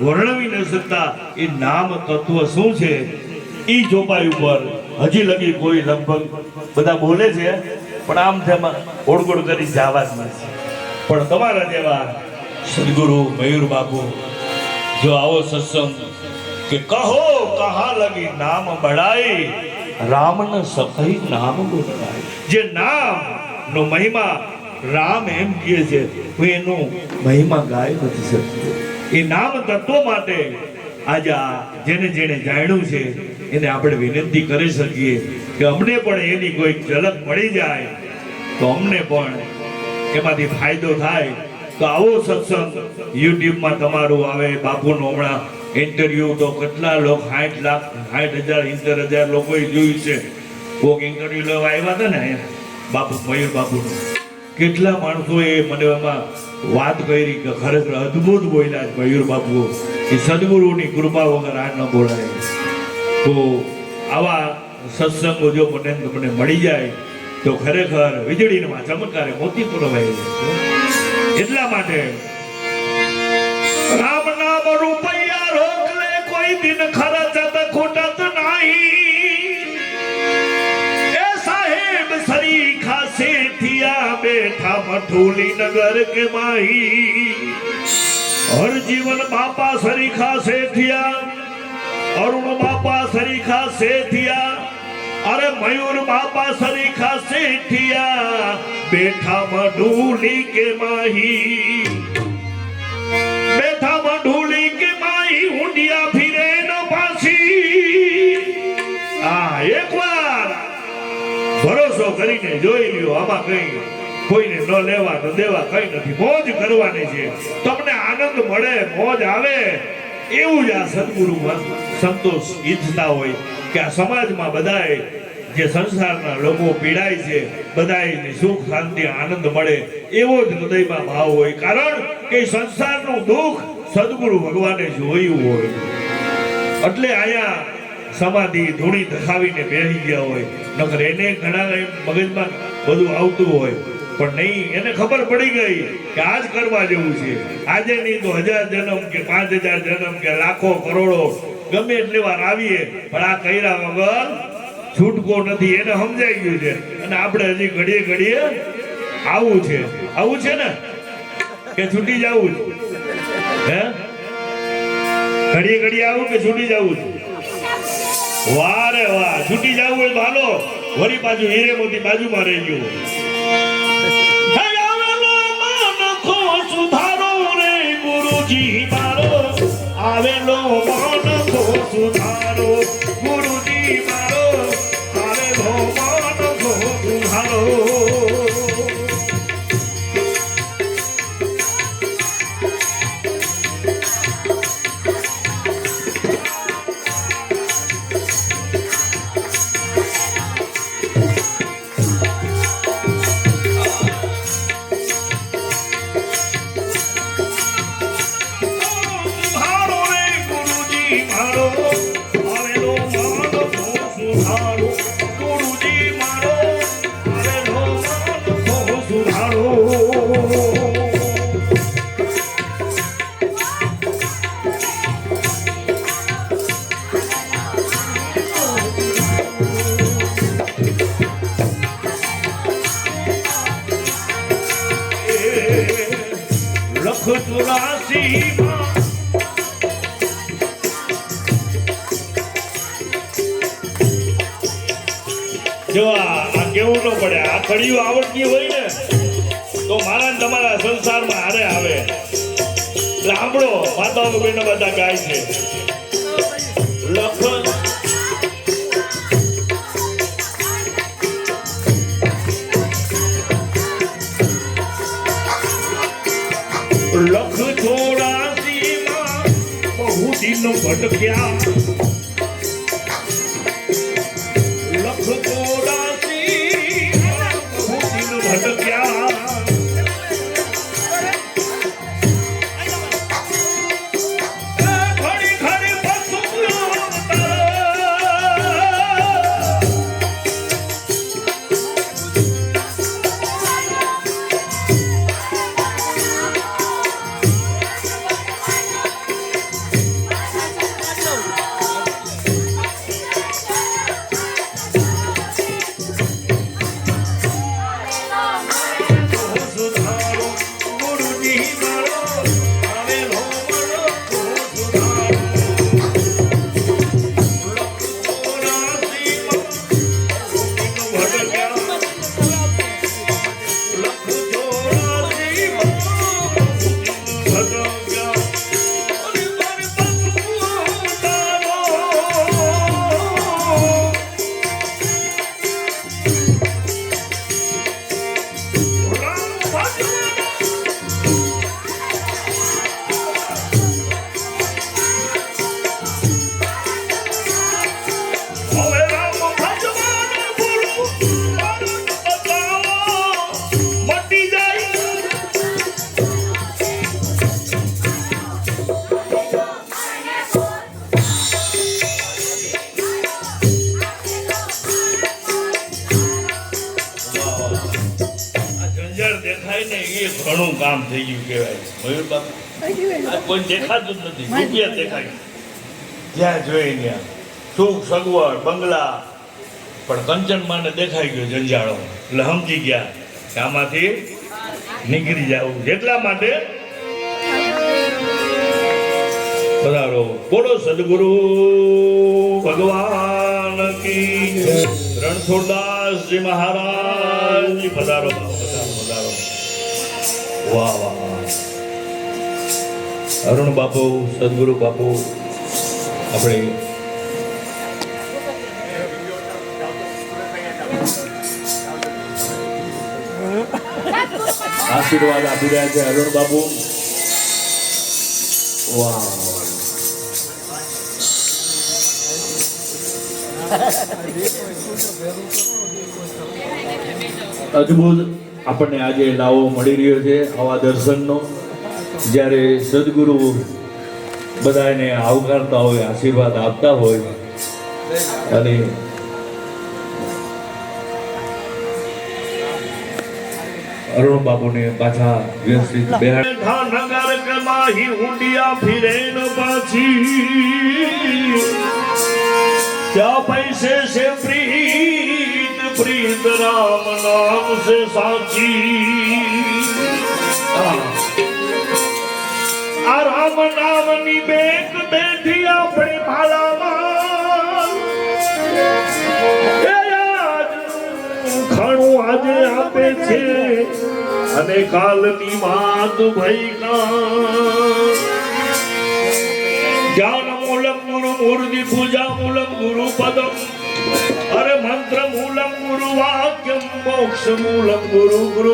વર્ણવી ન શકતા એ નામ તત્વ શું છે એ ચોપાઈ ઉપર હજી લગી કોઈ લગભગ બધા બોલે છે પણ આમ તેમાં ઓળગોળ કરી જવા જ નથી. પણ તમારા જેવા સદગુરુ મયુર બાપુ જો આવો સત્સંગ કે કહો કહા લગી નામ બઢાઈ રામ ન સખઈ નામ બોલાય, જે નામ નો મહિમા રામ એમ કહે છે હું એનો મહિમા ગાય નથી શકતો. એ નામ તત્વ માટે આજે જેને જેને જાણ્યું છે એને આપણે વિનંતી કરી શકીએ કે અમને પણ એની કોઈ ઝલક મળી જાય તો અમને પણ એમાંથી ફાયદો થાય. તો આવો સત્સંગ યુટ્યુબમાં તમારું આવે. બાપુનું હમણાં ઇન્ટરવ્યુ તો કેટલા લોકો 60 લાખ 60,000 70,000 લોકોએ જોયું છે. કોઈક ઇન્ટરવ્યુ લેવા આવ્યા હતા ને બાપુ મયુર બાપુનું, કેટલા માણસોએ મને એમાં વાત કરી કે ખરેખર અદ્ભુત બોલ્યા મયુર બાપુ, એ સદગુરુની કૃપા વગર આ ન બોલાય. તો આવા સત્સંગો જો મને મળી જાય તો ખરેખર વીજળીમાં ચમત્કારે મોતી પુરવાય. એટલા માટે રામ નામ રૂપૈયા રોક લે કોઈ દિન ખર્ચત ખોટત નહીં. એ સાહેબ સરીખા સેઠિયા બેઠા મઠુલી નગર કે માહી. હર જીવન બાપા સરીખા સેઠિયા, અરુણ બાપા સરીખા સેઠિયા, અરે મયુર બાપા સરીખા સેઠિયા બેઠા મઢુલી કે માહી. બેઠા મઢુલી કે માહી ઊંડિયા ફિરે ન પાછી. એકવાર ભરોસો કરીને જોઈ લ્યો, આમાં કઈ કોઈને ન લેવા ન દેવા કઈ નથી. મોજ કરવાની છે, તમને આનંદ મળે, મોજ આવે એવું જ આ સદગુરુમાં સંતોષ ઈચ્છતા હોય કે આ સમાજમાં બધાએ જે સંસારના લોકો પીડાય છે બધાને સુખ શાંતિ આનંદ મળે એવો જ હૃદયમાં ભાવ હોય. કારણ કે સંસારનું દુઃખ સદગુરુ ભગવાને જોયું હોય એટલે આયા સમાધિ ધૂણી ધખાવીને બેસી ગયા હોય. નકર એને ઘણા મગજમાં બધું આવતું હોય પણ નહીં, એને ખબર પડી ગઈ કે આજ કરવા જેવું છે. આજે નહીં તો 1000 જન્મ કે 5000 જન્મ કે લાખો કરોડો ગમે એટલી વાર આવીએ પણ આ કર્યા વગર છૂટકો નથી. એને સમજાઈ ગયું છે અને આપણે હજી ઘડીએ ઘડીએ આવું છે ને કે છૂટી જવું છે. હે ઘડીએ ઘડીએ આવું કે છૂટી જવું છે? વાહ રે વાહ, છૂટી જવું હોય તો હાલો વળી પાછું હીરે મોતી બાજુમાં રહી ગયું. સુધારો રે ગુરુજી મારો, આવેલો માનખો સુધારો ગુરુજી મારો, આવેલો માનખો સુધારો. જો આ કેવું ન પડે, આ કડીઓ આવડતી હોય ને તો મારા ને તમારા સંસારમાં હારે આવે. સાંભળો, માતાઓ બહેનો બધા ગાય છે. લખ લખ 84 માં બહુ દિન ભટક્યા. લખ 84 બહુ દિન ભટક્યા. ઘણું કામ થઈ ગયું કહેવાય. મયુર બાપુ આ કોઈ દેખાતું જ નથી, રૂપિયા દેખાય જ્યાં જોઈએ ત્યાં સુખ સગવડ બંગલા, પણ કંચનમાને દેખાઈ ગયો જંજાળો. એટલે સમજી ગયા કે આમાંથી નીકળી જવું. જેટલા માટે પધારો. બોલો સદગુરુ ભગવાન કી જય. રણછોડદાસજી મહારાજજી પધારો, પધારો, પધારો. વાહ વાહ. અરુણ બાપુ, સદગુરુ બાપુ, આપણે આશીર્વાદ આપી રહ્યા છે. અરુણ બાપુ, વાહ. અદ્ભુત આપણને આજે લાવો મળી રહ્યો છે આવા દર્શનનો, જ્યારે સદગુરુ બધાને આવકારતા હોય, આશીર્વાદ આપતા હોય. અને અરુણ બાપુને પાછા વ્યવસ્થિત નગર કે માહી ઊંડિયા ફિરે ન પાછી, क्या पैसे से प्रीत प्रीत राम नाम से साची. आ राम नाम ની બેક બેઠી આપણી ભાલામાં, ખાણું આજે આપે છે અને કાલની વાત ભઈ જ્ઞાન મૂલમ ગુરુ મૂર્તિ પૂજા મૂલમ ગુરુ પદમ, અરે મંત્ર મૂલમ ગુરુ વાક્યમ મોક્ષ મૂલમ ગુરુ ગુરુ